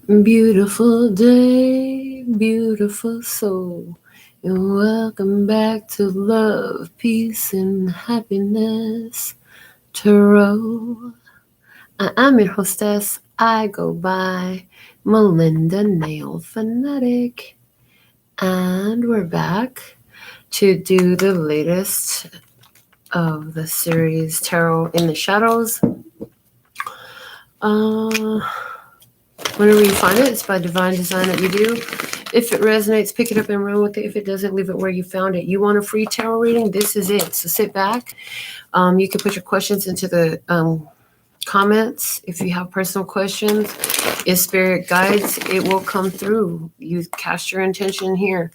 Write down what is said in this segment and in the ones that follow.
Beautiful day, beautiful soul, and welcome back to Love, Peace, and Happiness Tarot. I'm your hostess. I go by Melinda NailFanatic, and we're back to do the latest of the series Tarot in the Shadows. Whenever you find it, it's by divine design that you do. If it resonates, pick it up and run with it. If it doesn't, leave it where you found it. You want a free tarot reading? This is it. So sit back. You can put your questions into the comments. If you have personal questions, if spirit guides, it will come through. You cast your intention here.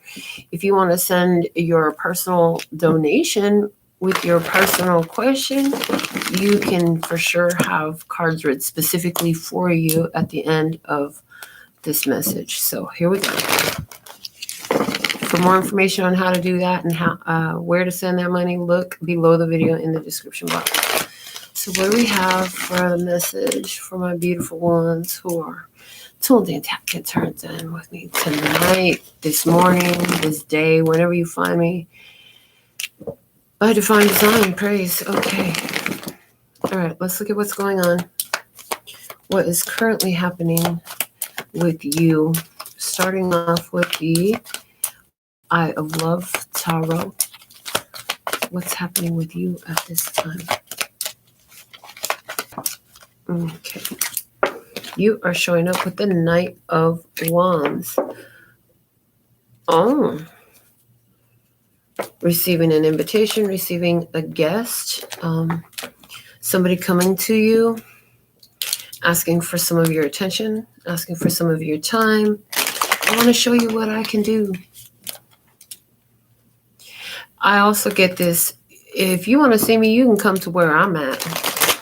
If you want to send your personal donation with your personal question, you can for sure have cards read specifically for you at the end of this message. So here we go. For more information on how to do that and how where to send that money, look below the video in the description box. So what do we have for the message for my beautiful ones who are tuned in, tap it turns in with me tonight, this morning, this day, whenever you find me? By divine design, praise. Okay. All right, let's look at what's going on. What is currently happening with you? Starting off with the Eye of Love Tarot. What's happening with you at this time? Okay. You are showing up with the Knight of Wands. Oh. Receiving an invitation, receiving a guest, somebody coming to you, asking for some of your attention, asking for some of your time. I want to show you what I can do. I also get this, if you want to see me, you can come to where I'm at.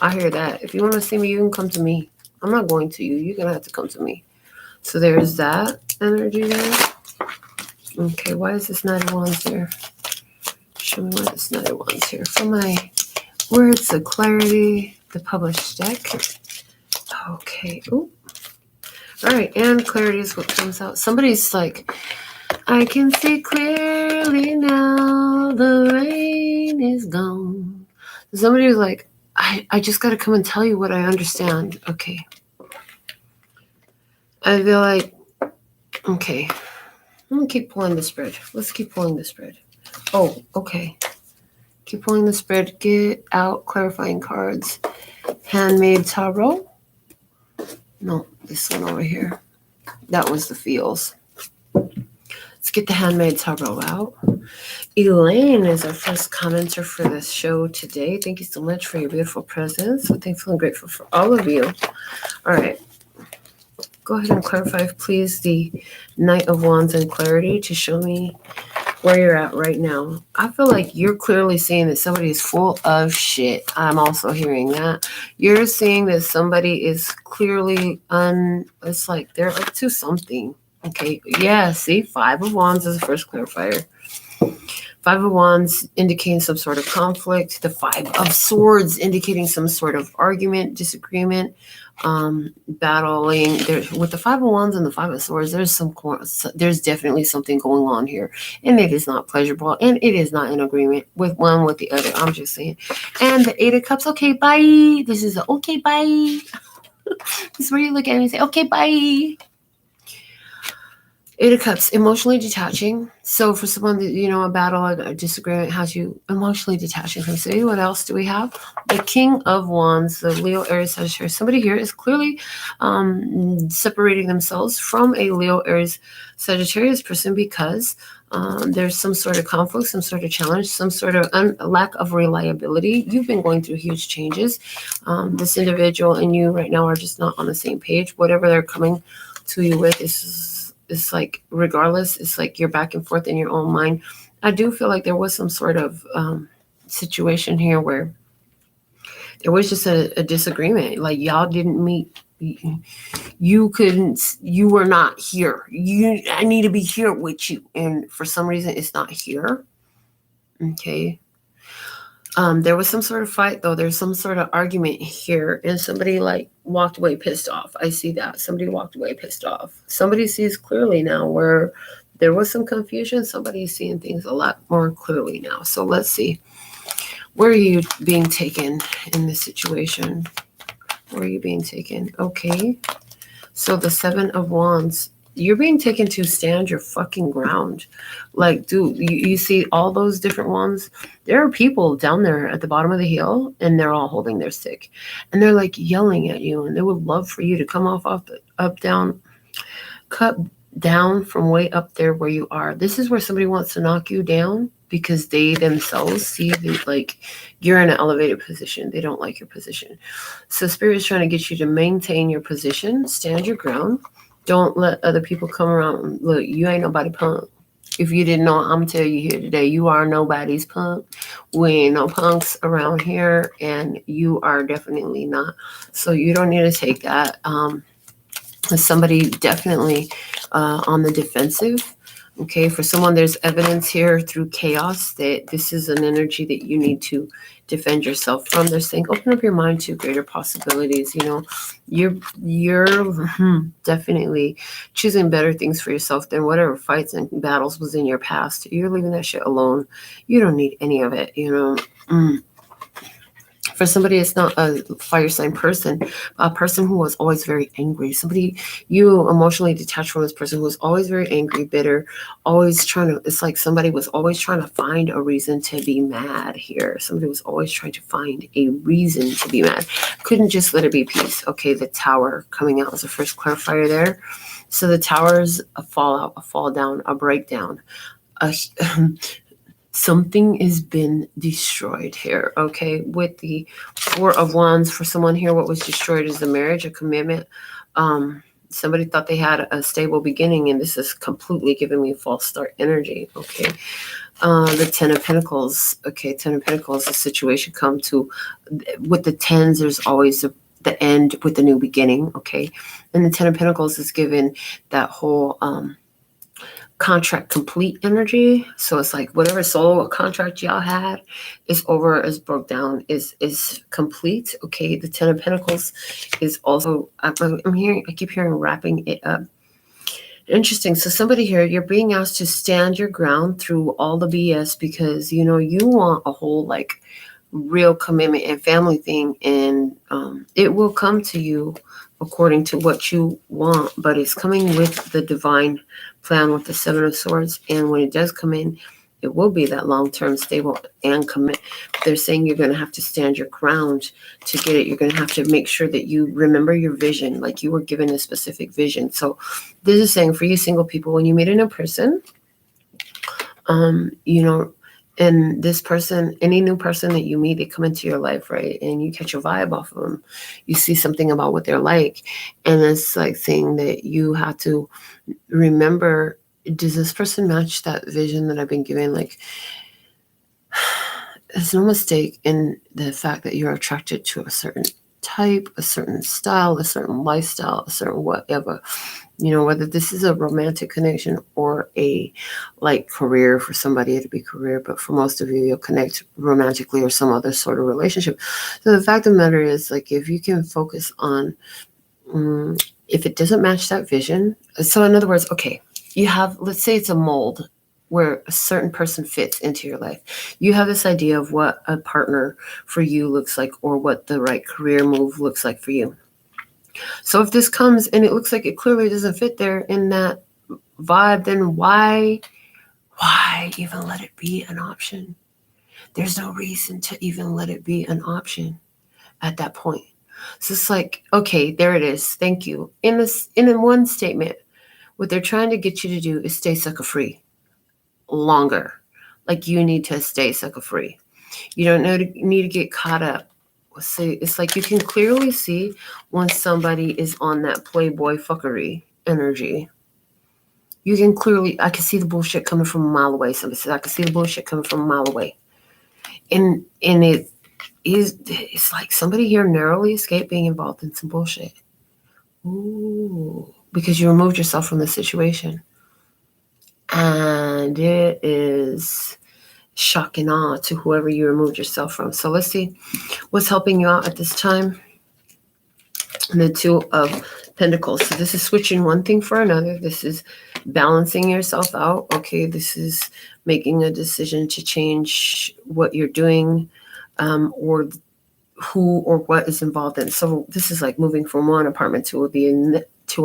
I hear that. If you want to see me, you can come to me. I'm not going to you. You're going to have to come to me. So there's that energy there. Okay, why is this Knight of Wands there? Show me why this Knight of Wands here. For my words of clarity, the published deck. Okay. Ooh. All right, and clarity is what comes out. Somebody's like, I can see clearly now, the rain is gone. Somebody's like, I just got to come and tell you what I understand. Okay. I feel like, okay. I'm going to keep pulling the spread. Let's keep pulling the spread. Oh, okay. Keep pulling the spread. Get out clarifying cards. Handmade Tarot. No, this one over here. That was the feels. Let's get the Handmade Tarot out. Elaine is our first commenter for this show today. Thank you so much for your beautiful presence. So thankful and grateful for all of you. All right. Go ahead and clarify, please, the Knight of Wands and clarity to show me where you're at right now. I feel like you're clearly seeing that somebody is full of shit. I'm also hearing that. You're seeing that somebody is clearly it's like they're up to something. Okay. Yeah, see, Five of Wands is the first clarifier. Five of Wands indicating some sort of conflict. The Five of Swords indicating some sort of argument, disagreement, battling. There, with the Five of Wands and the Five of Swords, there's definitely something going on here, and it is not pleasurable, and it is not in agreement with one with the other. I'm just saying. And the Eight of Cups. Okay, bye. This is a okay, bye. This is where you look at me and say, okay, bye. Eight of Cups, emotionally detaching. So for someone that, a battle, a disagreement has you emotionally detaching from city. What else do we have? The King of Wands, the Leo, Aries, Sagittarius. Somebody here is clearly separating themselves from a Leo, Aries, Sagittarius person because there's some sort of conflict, some sort of challenge, some sort of lack of reliability. You've been going through huge changes. This individual and you right now are just not on the same page. Whatever they're coming to you with is like, regardless, it's like you're back and forth in your own mind. I do feel like there was some sort of situation here where there was just a disagreement. Like y'all didn't meet. You were not here. I need to be here with you. And for some reason, it's not here. Okay. There was some sort of fight, though. There's some sort of argument here, and somebody like walked away pissed off. I see that. Somebody walked away pissed off. Somebody sees clearly now where there was some confusion. Somebody's seeing things a lot more clearly now. So let's see. Where are you being taken in this situation? Where are you being taken? Okay. So the 7 of Wands, you're being taken to stand your fucking ground. Like, dude, you see all those different ones? There are people down there at the bottom of the hill, and they're all holding their stick. And they're like yelling at you, and they would love for you to come off the cut down from way up there where you are. This is where somebody wants to knock you down because they themselves see that, like, you're in an elevated position. They don't like your position. So Spirit is trying to get you to maintain your position, stand your ground. Don't let other people come around. Look, you ain't nobody punk. If you didn't know, I'm telling you here today, you are nobody's punk. We ain't no punks around here, and you are definitely not. So you don't need to take that. Somebody definitely on the defensive. Okay, for someone, there's evidence here through chaos that this is an energy that you need to defend yourself from. They're saying, open up your mind to greater possibilities. You know, you're definitely choosing better things for yourself than whatever fights and battles was in your past. You're leaving that shit alone. You don't need any of it, you know. For somebody, it's not a fire sign person, a person who was always very angry. Somebody you emotionally detached from, this person who was always very angry, bitter, always trying to, it's like somebody was always trying to find a reason to be mad here. Somebody was always trying to find a reason to be mad. Couldn't just let it be peace. Okay, the Tower coming out as the first clarifier there. So the Tower's a fallout, a fall down, a breakdown. Something has been destroyed here, okay? With the 4 of Wands, for someone here, what was destroyed is the marriage, a commitment. Somebody thought they had a stable beginning, and this is completely giving me false start energy, okay? The 10 of Pentacles, okay? 10 of Pentacles, the situation come to, with the 10s, there's always the end with the new beginning, okay? And the 10 of Pentacles is given that whole contract complete energy. So it's like whatever soul contract y'all had is over, is broke down, is complete. Okay, the 10 of Pentacles is also, I keep hearing wrapping it up. Interesting. So somebody here, you're being asked to stand your ground through all the BS because, you know, you want a whole like real commitment and family thing, and it will come to you according to what you want, but it's coming with the divine plan with the 7 of Swords. And when it does come in, it will be that long-term stable and commit. They're saying you're going to have to stand your ground to get it. You're going to have to make sure that you remember your vision, like you were given a specific vision. So this is saying for you single people, when you meet a new person, you know, and this person, any new person that you meet, they come into your life, right? And you catch a vibe off of them. You see something about what they're like. And it's like saying that you have to remember, does this person match that vision that I've been given? Like, there's no mistake in the fact that you're attracted to a certain type, a certain style, a certain lifestyle, a certain whatever. You know, whether this is a romantic connection or a like career, for somebody it'd be career, but for most of you, you'll connect romantically or some other sort of relationship. So the fact of the matter is, like, if you can focus on, if it doesn't match that vision. So in other words, okay, you have, let's say it's a mold where a certain person fits into your life. You have this idea of what a partner for you looks like, or what the right career move looks like for you. So if this comes and it looks like it clearly doesn't fit there in that vibe, then why even let it be an option? There's no reason to even let it be an option at that point. So it's like, okay, there it is. Thank you. In one statement, what they're trying to get you to do is stay sucker free longer. Like, you need to stay sucker free. You don't need to get caught up. See, it's like you can clearly see when somebody is on that playboy fuckery energy. You can clearly, I can see the bullshit coming from a mile away. Somebody says, I can see the bullshit coming from a mile away. And it's like somebody here narrowly escaped being involved in some bullshit. Ooh, because you removed yourself from the situation. And it is shock and awe to whoever you removed yourself from. So let's see what's helping you out at this time. The Two of Pentacles. So this is switching one thing for another. This is balancing yourself out. Okay, this is making a decision to change what you're doing, or who or what is involved in. So this is like moving from one apartment to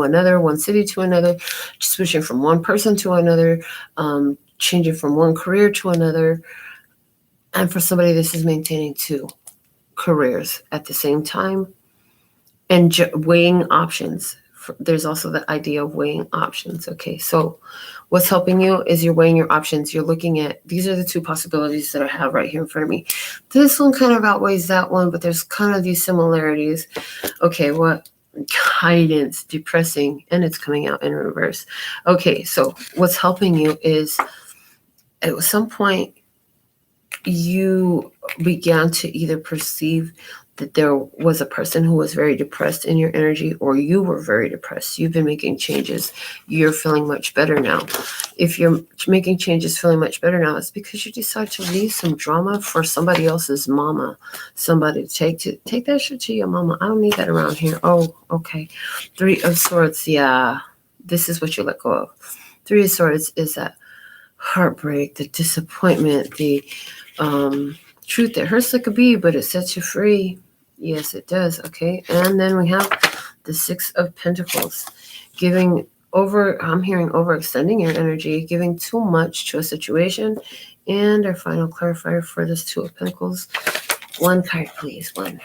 another, one city to another, switching from one person to another, changing from one career to another. And for somebody, this is maintaining two careers at the same time and weighing options. There's also the idea of weighing options. Okay, so what's helping you is you're weighing your options. You're looking at, these are the two possibilities that I have right here in front of me. This one kind of outweighs that one, but there's kind of these similarities. Okay, what? Guidance, depressing, and it's coming out in reverse. Okay, so what's helping you is at some point you began to either perceive that there was a person who was very depressed in your energy, or you were very depressed. You've been making changes. You're feeling much better now. If you're making changes, feeling much better now, it's because you decide to leave some drama for somebody else's mama. Somebody to take that shit to your mama. I don't need that around here. Oh, okay. Three of Swords. Yeah, this is what you let go of. Three of Swords is that heartbreak, the disappointment, the truth that hurts like a bee, but it sets you free. Yes, it does. Okay. And then we have the Six of Pentacles. I'm hearing overextending your energy, giving too much to a situation. And our final clarifier for this Two of Pentacles. One card, please. One.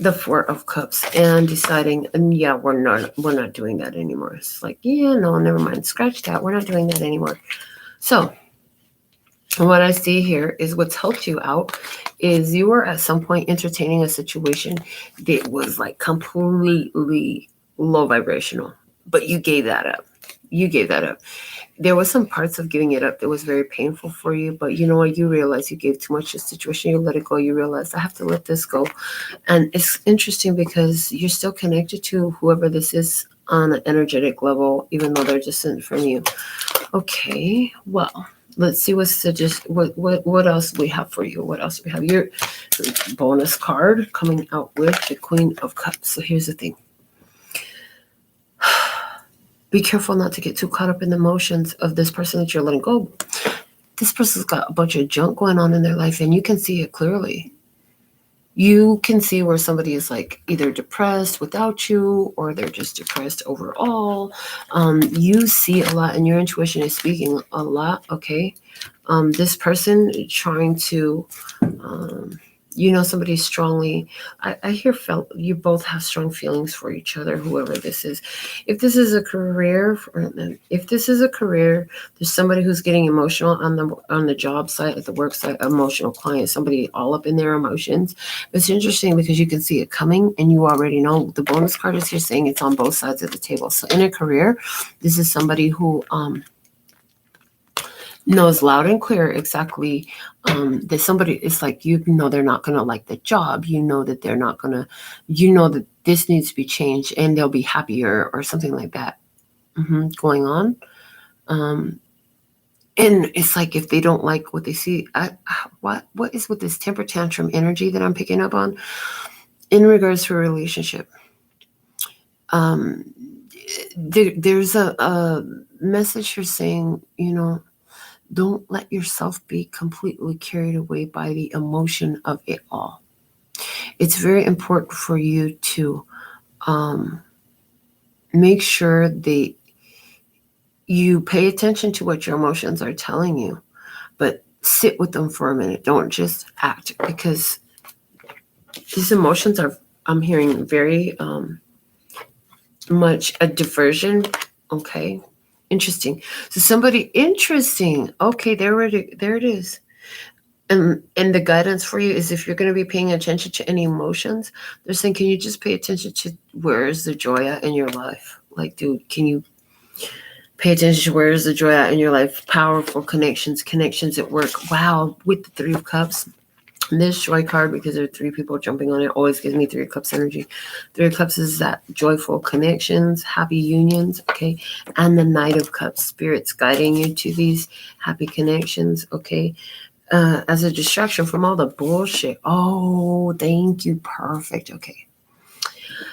The Four of Cups. And deciding, yeah, we're not doing that anymore. It's like, yeah, no, never mind. Scratch that. We're not doing that anymore. So what I see here is what's helped you out is you were at some point entertaining a situation that was like completely low vibrational, but you gave that up. There was some parts of giving it up that was very painful for you, but you know what? You realize you gave too much to the situation. You let it go. You realize I have to let this go. And it's interesting because you're still connected to whoever this is on an energetic level, even though they're distant from you. Okay, well, let's see what else we have for you. What else we have? Your bonus card coming out with the Queen of Cups. So here's the thing. Be careful not to get too caught up in the emotions of this person that you're letting go. This person's got a bunch of junk going on in their life, and you can see it clearly. You can see where somebody is like either depressed without you, or they're just depressed overall. You see a lot, and your intuition is speaking a lot. Okay. This person trying to, somebody strongly, I hear you both have strong feelings for each other, whoever this is. If this is a career, there's somebody who's getting emotional on the job site, at the work site, emotional client, somebody all up in their emotions. It's interesting because you can see it coming, and you already know. The bonus card is here saying it's on both sides of the table. So in a career, this is somebody who knows loud and clear exactly that somebody is like, they're not going to like the job. That they're not going to, that this needs to be changed and they'll be happier or something like that going on. And it's like, if they don't like what they see, what is with this temper tantrum energy that I'm picking up on in regards to a relationship? There's a message here saying, don't let yourself be completely carried away by the emotion of it all. It's very important for you to make sure that you pay attention to what your emotions are telling you, but sit with them for a minute. Don't just act, because these emotions I'm hearing very much a diversion. Okay. Interesting. So somebody interesting. Okay, there it is. And the guidance for you is, if you're going to be paying attention to any emotions, they're saying, can you just pay attention to where is the joy at in your life? Like, dude, can you pay attention to where is the joy at in your life? Powerful connections at work. Wow, with the Three of Cups. This joy card, because there are 3 people jumping on it, always gives me 3 of Cups energy. 3 of Cups is that joyful connections, happy unions, okay? And the Knight of Cups, spirits guiding you to these happy connections, okay? As a distraction from all the bullshit. Oh, thank you. Perfect. Okay.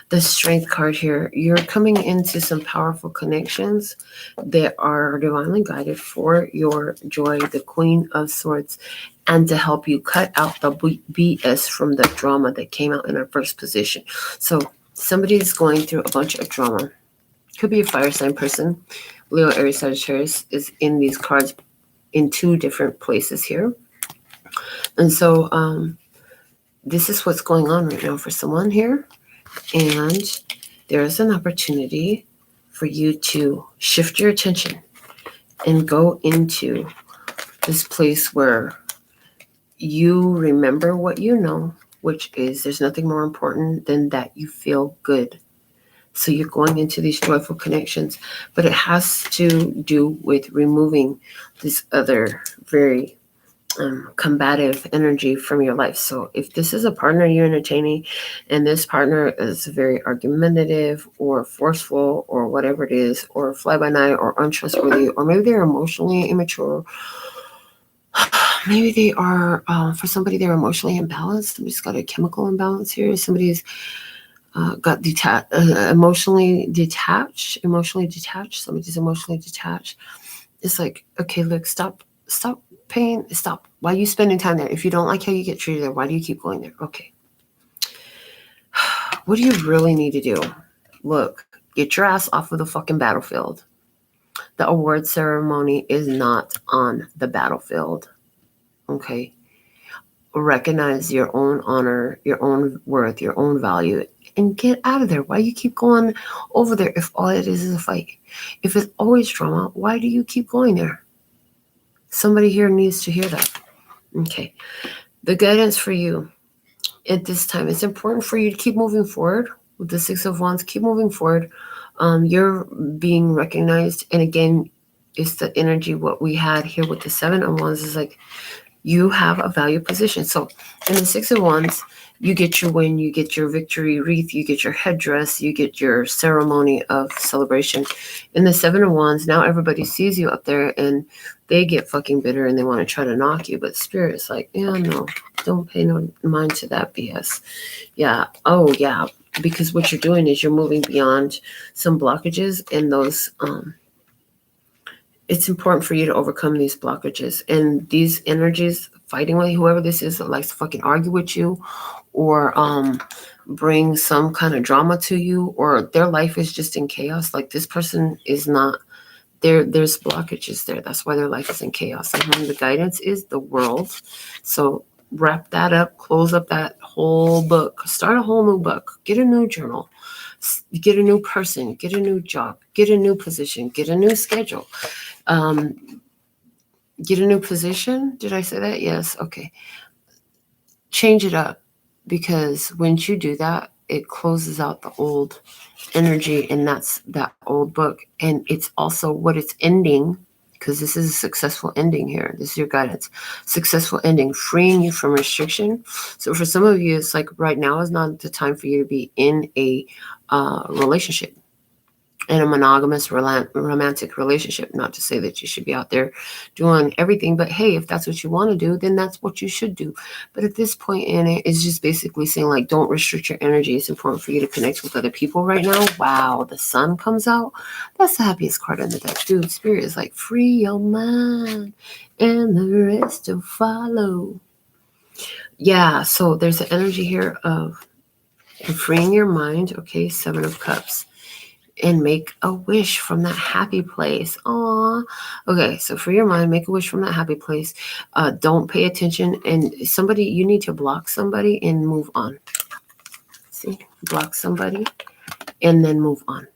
The Strength card here. You're coming into some powerful connections that are divinely guided for your joy, the Queen of Swords, and to help you cut out the BS from the drama that came out in our first position. So somebody is going through a bunch of drama. Could be a fire sign person. Leo, Aries, Sagittarius is in these cards in 2 different places here. And so this is what's going on right now for someone here. And there's an opportunity for you to shift your attention and go into this place where you remember what you know, which is there's nothing more important than that you feel good. So you're going into these joyful connections, but it has to do with removing this other very combative energy from your life. So if this is a partner you're entertaining and this partner is very argumentative or forceful or whatever it is, or fly-by-night or untrustworthy, or maybe they're emotionally immature, maybe they are, for somebody, they're emotionally imbalanced. Somebody's got a chemical imbalance here. Somebody's got emotionally detached. Somebody's emotionally detached. It's like, okay, look, stop paying, stop. Why are you spending time there? If you don't like how you get treated there, why do you keep going there? Okay. What do you really need to do? Look, get your ass off of the fucking battlefield. The award ceremony is not on the battlefield. Okay. Recognize your own honor, your own worth, your own value, and get out of there. Why do you keep going over there if all it is a fight? If it's always drama, why do you keep going there? Somebody here needs to hear that. Okay. The guidance for you at this time, it's important for you to keep moving forward with the 6 of Wands. Keep moving forward. You're being recognized. And again, it's the energy, what we had here with the 7 of Wands is like, you have a value position. So in the 6 of Wands, you get your win, you get your victory wreath, you get your headdress, you get your ceremony of celebration. In the 7 of Wands, now everybody sees you up there and they get fucking bitter and they want to try to knock you. But Spirit is like, yeah, no, don't pay no mind to that BS. Yeah. Oh, yeah. Because what you're doing is you're moving beyond some blockages, and those, it's important for you to overcome these blockages and these energies fighting with whoever this is that likes to fucking argue with you or bring some kind of drama to you, or their life is just in chaos. Like this person is not there. There's blockages there. That's why their life is in chaos. And the guidance is the World. So wrap that up, close up that whole book, start a whole new book, get a new journal, get a new person, get a new job, get a new position, get a new schedule. Get a new position. Did I say that? Yes. Okay. Change it up, because when you do that, it closes out the old energy, and that's that old book. And it's also what it's ending, because this is a successful ending here. This is your guidance. Successful ending, freeing you from restriction. So for some of you, it's like right now is not the time for you to be in a relationship. In a monogamous romantic relationship. Not to say that you should be out there doing everything, but hey, if that's what you want to do, then that's what you should do. But at this point in it, it's just basically saying like, don't restrict your energy. It's important for you to connect with other people right now. Wow, the Sun comes out. That's the happiest card in the deck. Dude, Spirit is like, free your mind and the rest will follow. Yeah, so there's the energy here of freeing your mind. Okay, 7 of Cups. And make a wish from that happy place. Aw. Okay, so for your mind, make a wish from that happy place. Don't pay attention. And somebody, you need to block somebody and move on. See? Block somebody and then move on.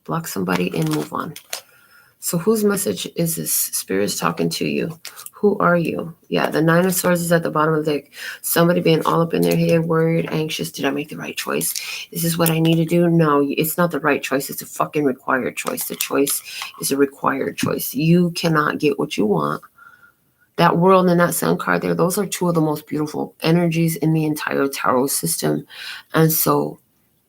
Block somebody and move on. So whose message is this? Spirit's talking to you. Who are you? Yeah, the 9 of Swords is at the bottom of the deck. Somebody being all up in their head, worried, anxious. Did I make the right choice? Is this what I need to do? No, it's not the right choice. It's a fucking required choice. The choice is a required choice. You cannot get what you want That world and that sun card there, those are two of the most beautiful energies in the entire tarot system. And so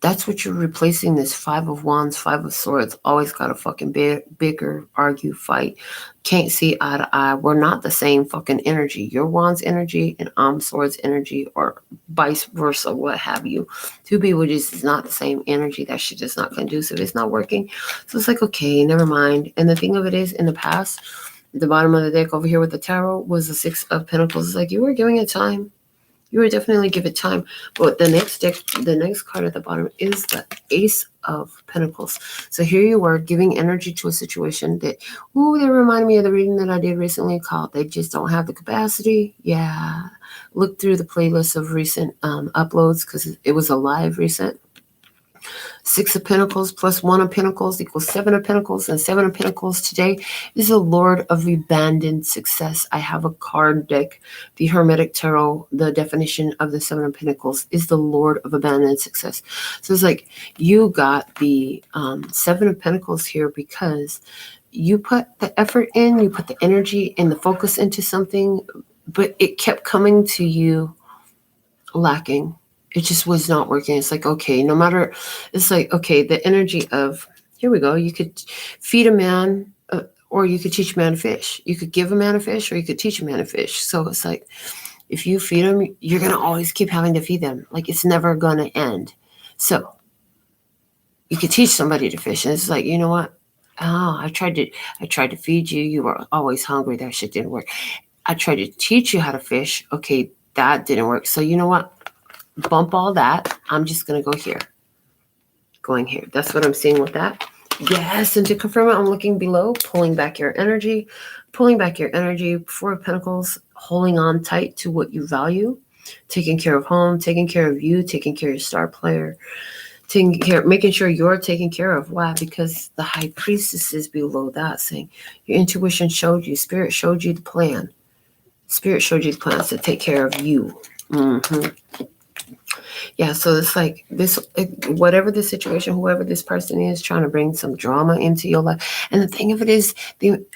that's what you're replacing this Five of Wands, Five of Swords. Always got to fucking bicker, argue, fight. Can't see eye to eye. We're not the same fucking energy. Your Wands energy and I'm Swords energy, or vice versa, what have you. Two people just is not the same energy. That shit is not conducive. It's not working. So it's like, okay, never mind. And the thing of it is, in the past, the bottom of the deck over here with the tarot was the Six of Pentacles. It's like you were giving it time. You would definitely give it time. But the next deck, the next card at the bottom is the Ace of Pentacles. So here you are giving energy to a situation that, ooh, they remind me of the reading that I did recently called They Just Don't Have the Capacity. Yeah. Look through the playlist of recent uploads because it was a live recent. Six of Pentacles plus One of Pentacles equals Seven of Pentacles. And Seven of Pentacles today is a Lord of Abandoned Success. I have a card deck. The Hermetic Tarot, the definition of the Seven of Pentacles is the Lord of Abandoned Success. So it's like you got the Seven of Pentacles here because you put the effort in, you put the energy and the focus into something, but it kept coming to you lacking. It just was not working. It's like, okay, no matter, it's like, okay, the energy of, here we go. You could feed a man or you could teach a man to fish. You could give a man a fish or you could teach a man to fish. So it's like, if you feed them, you're going to always keep having to feed them. Like it's never going to end. So you could teach somebody to fish. And it's like, you know what? Oh, I tried to feed you. You were always hungry. That shit didn't work. I tried to teach you how to fish. Okay, that didn't work. So you know what? Bump all that. I'm just going to go here. Going here. That's what I'm seeing with that. Yes. And to confirm it, I'm looking below, pulling back your energy. Four of Pentacles, holding on tight to what you value. Taking care of home, taking care of you, taking care of your star player. Making sure you're taken care of. Why? Because the High Priestess is below that, saying your intuition showed you, Spirit showed you the plan. Spirit showed you the plans to take care of you. Mm-hmm. Yeah, so it's like this, whatever the situation, whoever this person is, trying to bring some drama into your life. And the thing of it is,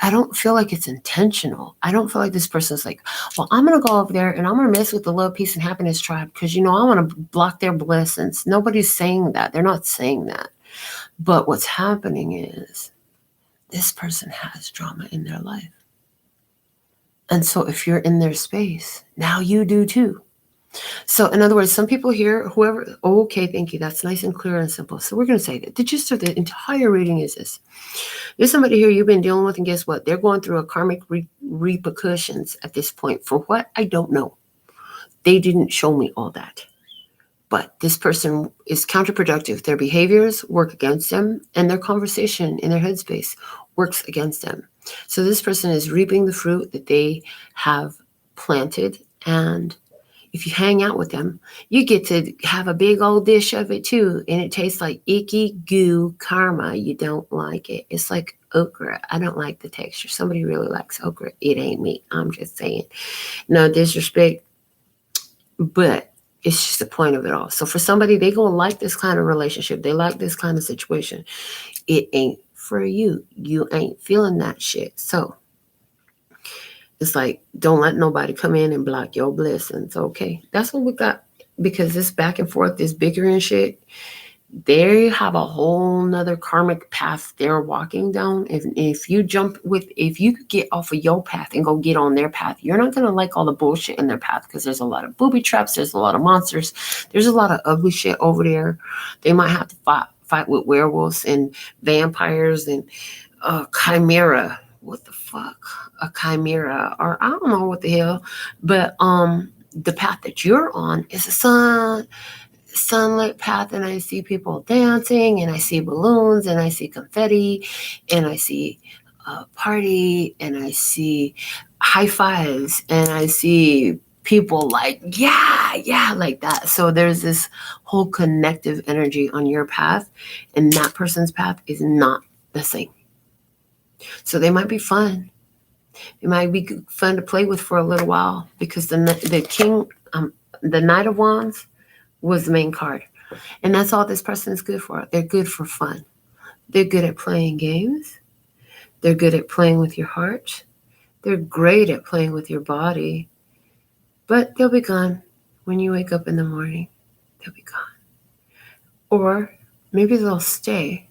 I don't feel like it's intentional. I don't feel like this person's like, well, I'm going to go over there and I'm going to mess with the Love, Peace, and Happiness tribe because, I want to block their blessings. Nobody's saying that. They're not saying that. But what's happening is this person has drama in their life. And so if you're in their space, now you do too. So in other words, some people here, whoever, okay, thank you. That's nice and clear and simple. So we're going to say that the gist of the entire reading is this. There's somebody here you've been dealing with, and guess what? They're going through a karmic repercussions at this point. For what? I don't know. They didn't show me all that. But this person is counterproductive. Their behaviors work against them, and their conversation in their headspace works against them. So this person is reaping the fruit that they have planted, and if you hang out with them, you get to have a big old dish of it too. And it tastes like icky goo karma. You don't like it. It's like okra. I don't like the texture. Somebody really likes okra. It ain't me. I'm just saying. No disrespect, but it's just the point of it all. So for somebody, they gonna like this kind of relationship. They like this kind of situation. It ain't for you. You ain't feeling that shit. So it's like, don't let nobody come in and block your blessings, okay? That's what we got. Because this back and forth, this bickering shit, they have a whole nother karmic path they're walking down. If you get off of your path and go get on their path, you're not going to like all the bullshit in their path because there's a lot of booby traps. There's a lot of monsters. There's a lot of ugly shit over there. They might have to fight with werewolves and vampires and chimera. What the fuck? A chimera, or I don't know what the hell. But the path that you're on is a sunlit path, and I see people dancing, and I see balloons, and I see confetti, and I see a party, and I see high fives, and I see people like, yeah, like that. So there's this whole connective energy on your path, and that person's path is not the same. So they might be fun. It might be fun to play with for a little while because the king, the Knight of Wands was the main card. And that's all this person is good for. They're good for fun. They're good at playing games. They're good at playing with your heart. They're great at playing with your body, but they'll be gone when you wake up in the morning. They'll be gone. Or maybe they'll stay,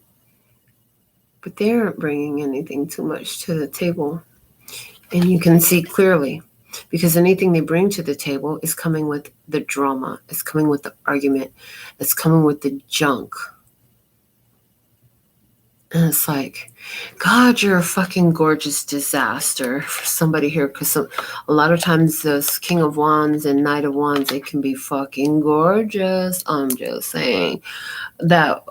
but they aren't bringing anything too much to the table. And you can see clearly, because anything they bring to the table is coming with the drama. It's coming with the argument. It's coming with the junk. And it's like, God, you're a fucking gorgeous disaster for somebody here. Because a lot of times this King of Wands and Knight of Wands, they can be fucking gorgeous. I'm just saying that,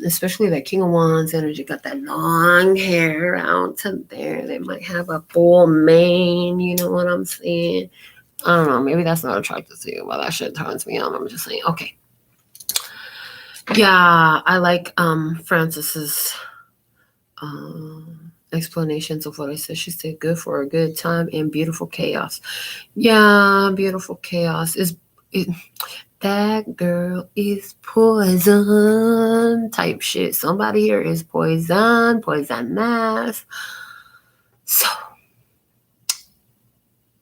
especially that King of Wands energy, got that long hair out to there. They might have a full mane. You know what I'm saying? I don't know. Maybe that's not attractive to you, but that shit turns me on. I'm just saying. Okay. Yeah, I like Francis's explanations of what I said. She said good for a good time and beautiful chaos. Yeah, beautiful chaos is that girl is poison type shit. Somebody here is poisonous. So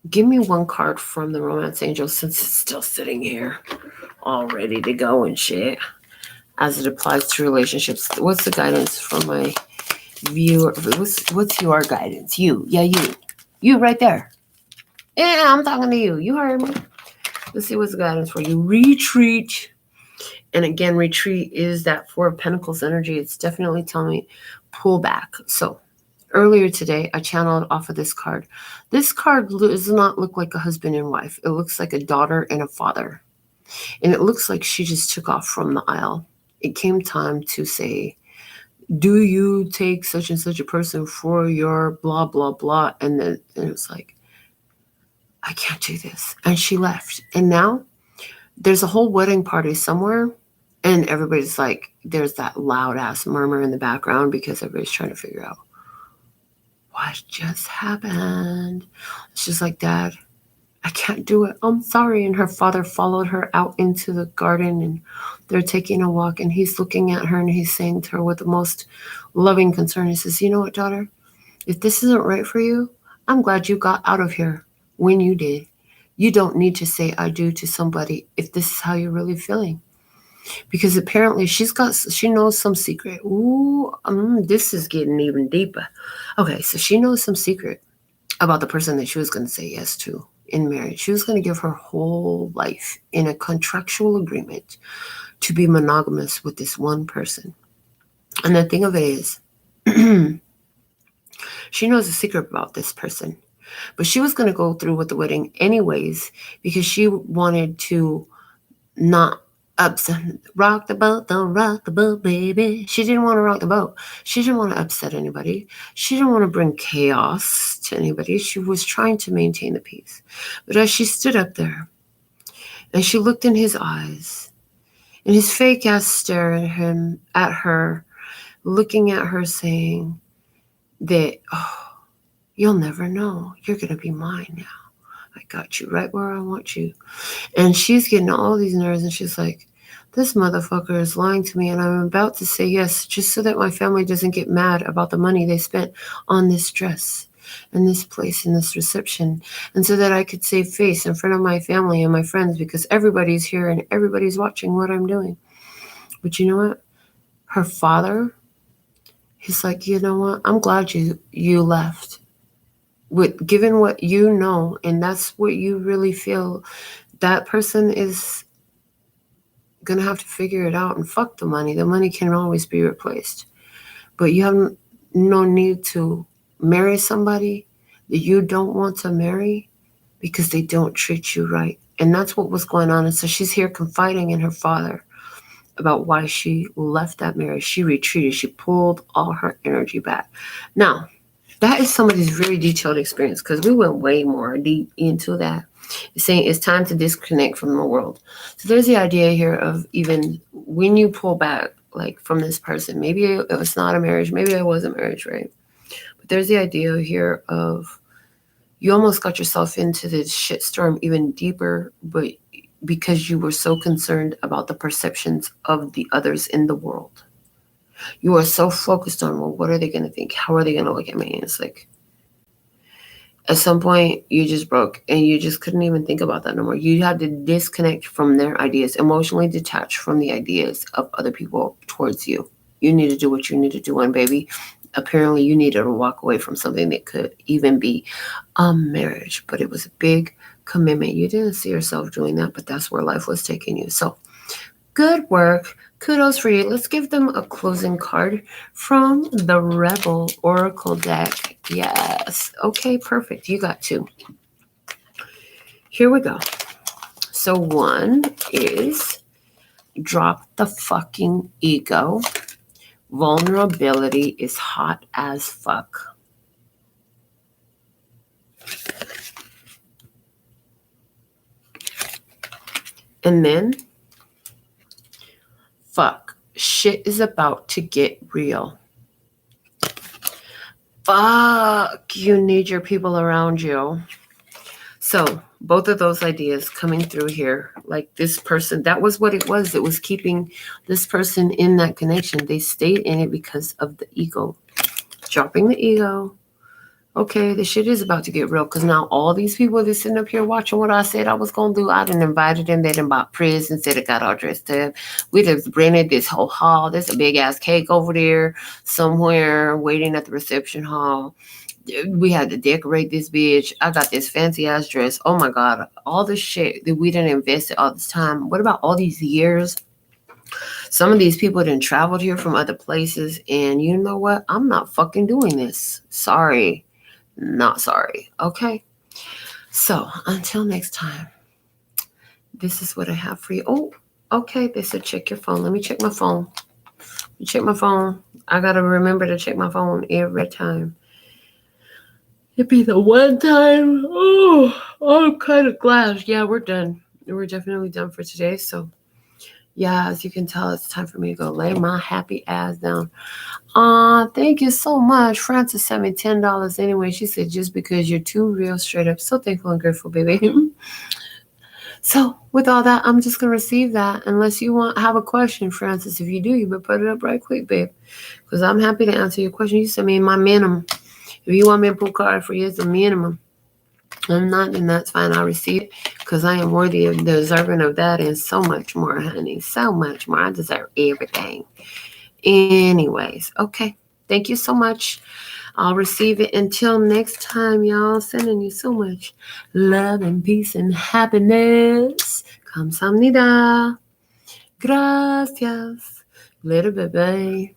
give me one card from the Romance Angel since it's still sitting here all ready to go and shit as it applies to relationships. What's the guidance from my viewer? What's your guidance? You right there. Yeah, I'm talking to you. You heard me. Let's see what's the guidance for you. Retreat. And again, retreat is that Four of Pentacles energy. It's definitely telling me pull back. So earlier today, I channeled off of this card. This card does not look like a husband and wife. It looks like a daughter and a father. And it looks like she just took off from the aisle. It came time to say, do you take such and such a person for your blah, blah, blah? And then it was like, I can't do this. And she left. And now there's a whole wedding party somewhere. And everybody's like, there's that loud ass murmur in the background because everybody's trying to figure out what just happened. She's like, Dad, I can't do it. I'm sorry. And her father followed her out into the garden and they're taking a walk. And he's looking at her and he's saying to her with the most loving concern, he says, you know what, daughter? If this isn't right for you, I'm glad you got out of here when you did. You don't need to say I do to somebody if this is how you're really feeling. Because apparently she knows some secret. Ooh, this is getting even deeper. Okay, so she knows some secret about the person that she was going to say yes to in marriage. She was going to give her whole life in a contractual agreement to be monogamous with this one person. And the thing of it is, she knows a secret about this person. But she was going to go through with the wedding anyways because she wanted to not upset, rock the boat, don't rock the boat, baby. She didn't want to rock the boat. She didn't want to upset anybody. She didn't want to bring chaos to anybody. She was trying to maintain the peace. But as she stood up there and she looked in his eyes and his fake ass stare at her, looking at her saying that, oh, you'll never know. You're going to be mine now. I got you right where I want you. And she's getting all these nerves and she's like, this motherfucker is lying to me and I'm about to say yes just so that my family doesn't get mad about the money they spent on this dress and this place and this reception, and so that I could save face in front of my family and my friends because everybody's here and everybody's watching what I'm doing. But you know what? Her father, he's like, you know what? I'm glad you left. Given what you know, and that's what you really feel, that person is going to have to figure it out and fuck the money. The money can always be replaced. But you have no need to marry somebody that you don't want to marry because they don't treat you right. And that's what was going on. And so she's here confiding in her father about why she left that marriage. She retreated. She pulled all her energy back. Now, that is somebody's very detailed experience because we went way more deep into that. It's saying it's time to disconnect from the world. So there's the idea here of even when you pull back, like from this person, maybe it was not a marriage, maybe it was a marriage, right? But there's the idea here of you almost got yourself into this shitstorm even deeper, but because you were so concerned about the perceptions of the others in the world. You are so focused on, well, what are they going to think? How are they going to look at me? And it's like, At some point, you just broke and you just couldn't even think about that no more. You had to disconnect from their ideas, emotionally detach from the ideas of other people towards you. You need to do what you need to do, and baby, apparently you needed to walk away from something that could even be a marriage, but it was a big commitment. You didn't see yourself doing that, but that's where life was taking you. So good work. Kudos for you. Let's give them a closing card from the Rebel Oracle deck. Yes. Okay, perfect. You got 2. Here we go. So 1 is drop the fucking ego. Vulnerability is hot as fuck. And then fuck. Shit is about to get real. Fuck. You need your people around you. So both of those ideas coming through here, like this person, that was what it was. It was keeping this person in that connection. They stayed in it because of the ego. Dropping the ego. Okay, the shit is about to get real, because now all these people that's sitting up here watching what I said I was going to do, I done invited them. They done bought presents. They got all dressed up. We just rented this whole hall. There's a big ass cake over there somewhere waiting at the reception hall. We had to decorate this bitch. I got this fancy ass dress. Oh my God. All the shit that we didn't invest in all this time. What about all these years? Some of these people didn't travel here from other places. And you know what? I'm not fucking doing this. Sorry. Not sorry. Okay. So until next time, this is what I have for you. Oh, okay. They said check your phone. Let me check my phone. Check my phone. I got to remember to check my phone every time. It'd be the one time. Oh, I'm kind of glad. Yeah, we're done. We're definitely done for today. So, yeah, as you can tell, it's time for me to go lay my happy ass down. Thank you so much. Francis sent me $10 anyway. She said, just because you're too real, straight up. So thankful and grateful, baby. So, with all that, I'm just going to receive that. Unless you have a question, Francis. If you do, you better put it up right quick, babe. Because I'm happy to answer your question. You sent me my minimum. If you want me to pull card for you, it's a minimum. I'm not, then that's fine. I'll receive it because I am worthy of deserving of that and so much more, honey. So much more. I deserve everything. Anyways, okay. Thank you so much. I'll receive it. Until next time, y'all. Sending you so much love and peace and happiness. Kamsahamnida. Gracias. Little baby.